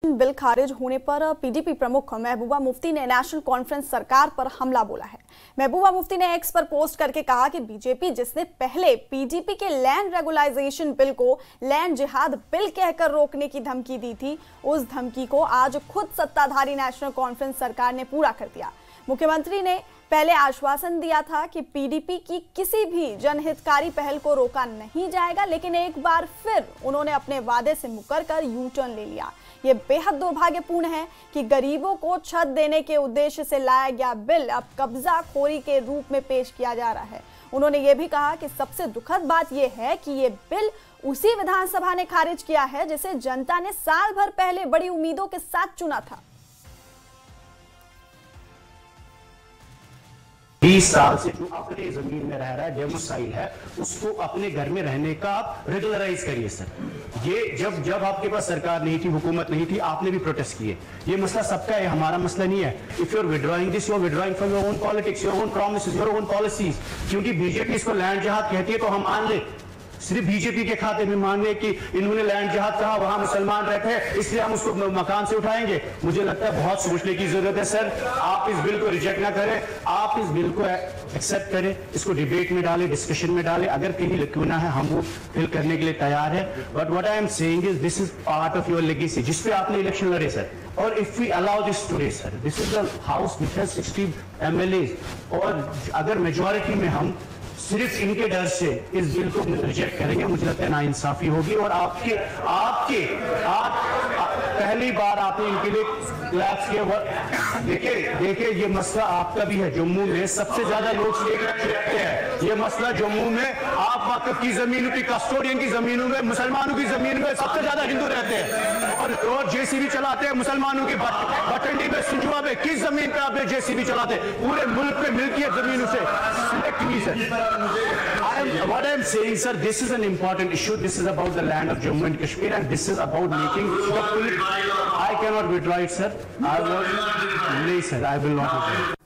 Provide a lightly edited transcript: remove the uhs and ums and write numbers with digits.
Bill खारिज होने पर पीडीपी प्रमुख महबूबा मुफ्ती ने नेशनल कॉन्फ्रेंस सरकार पर हमला बोला है। महबूबा मुफ्ती ने एक्स पर पोस्ट करके कहा कि बीजेपी जिसने पहले पीडीपी के लैंड रेगुलाइजेशन बिल को लैंड जिहाद बिल कहकर रोकने की धमकी दी थी, उस धमकी को आज खुद सत्ताधारी नेशनल कॉन्फ्रेंस सरकार ने पूरा कर दिया। मुख्यमंत्री ने पहले आश्वासन दिया था कि पीडीपी की किसी भी जनहितकारी पहल को रोका नहीं जाएगा, लेकिन एक बार फिर उन्होंने अपने वादे से मुकरकर यू टर्न ले लिया। ये बेहद दुर्भाग्यपूर्ण है कि गरीबों को छत देने के उद्देश्य से लाया गया बिल अब कब्जाखोरी के रूप में पेश किया जा रहा है। उन्होंने ये भी कहा कि सबसे दुखद बात यह है कि ये बिल उसी विधानसभा ने खारिज किया है जिसे जनता ने साल भर पहले बड़ी उम्मीदों के साथ चुना था। 20 साल से जो अपने जमीन में रह रहा है, डेमोसाइल है, उसको अपने घर में रहने का आप रेगुलराइज करिए सर। ये जब आपके पास सरकार नहीं थी, हुकूमत नहीं थी, आपने भी प्रोटेस्ट किए। ये मसला सबका है, हमारा मसला नहीं है। If you are withdrawing this, you are withdrawing from your own politics, your own promises, your own policies. क्योंकि बीजेपी इसको लैंड जिहाद कहती है तो हम मान ले, सिर्फ बीजेपी के खाते में मान ले कि इन्होंने लैंड जिहाद कहा, वहां मुसलमान रहते हैं इसलिए हम उसको मकान से उठाएंगे। मुझे लगता है बहुत सोचने की जरूरत है सर। आप इस बिल को रिजेक्ट ना करें, आप इस बिल को एक्सेप्ट करें, इसको डिबेट में डालें, डिस्कशन में डालें। अगर कहीं लैक्यूना है हम वो फिल करने के लिए तैयार है। But what I am saying is this is part of your legacy, जिसपे आपने इलेक्शन लड़े सर। और if we allow this today sir, this is the house which has 60 MLAs, और अगर मेजोरिटी में हम सिर्फ इनके डर से इस बिल को रिजेक्ट करेंगे, मुझे लगता है नाइंसाफी होगी। और आप पहली बार आपने इनके लिए क्लैप्स किए। देखिए ये मसला आपका भी है। जम्मू में सबसे ज्यादा लोग रहते हैं। ये मसला जम्मू में आप वक्फ की जमीनों की, कस्टोडियन की जमीनों में, मुसलमानों की जमीन में सबसे ज्यादा हिंदू रहते हैं। और जेसीबी चलाते हैं मुसलमानों की। भटंडी में, सिंजुआ में किस जमीन पे आप जेसीबी चलाते हैं? पूरे मुल्क पे मिल्कियत जमीनों से। What I am saying, sir, this is an important issue. This is about the land of Jammu and Kashmir, and this is about making. I cannot withdraw it, sir. I will not. No, sir, I will not withdraw it.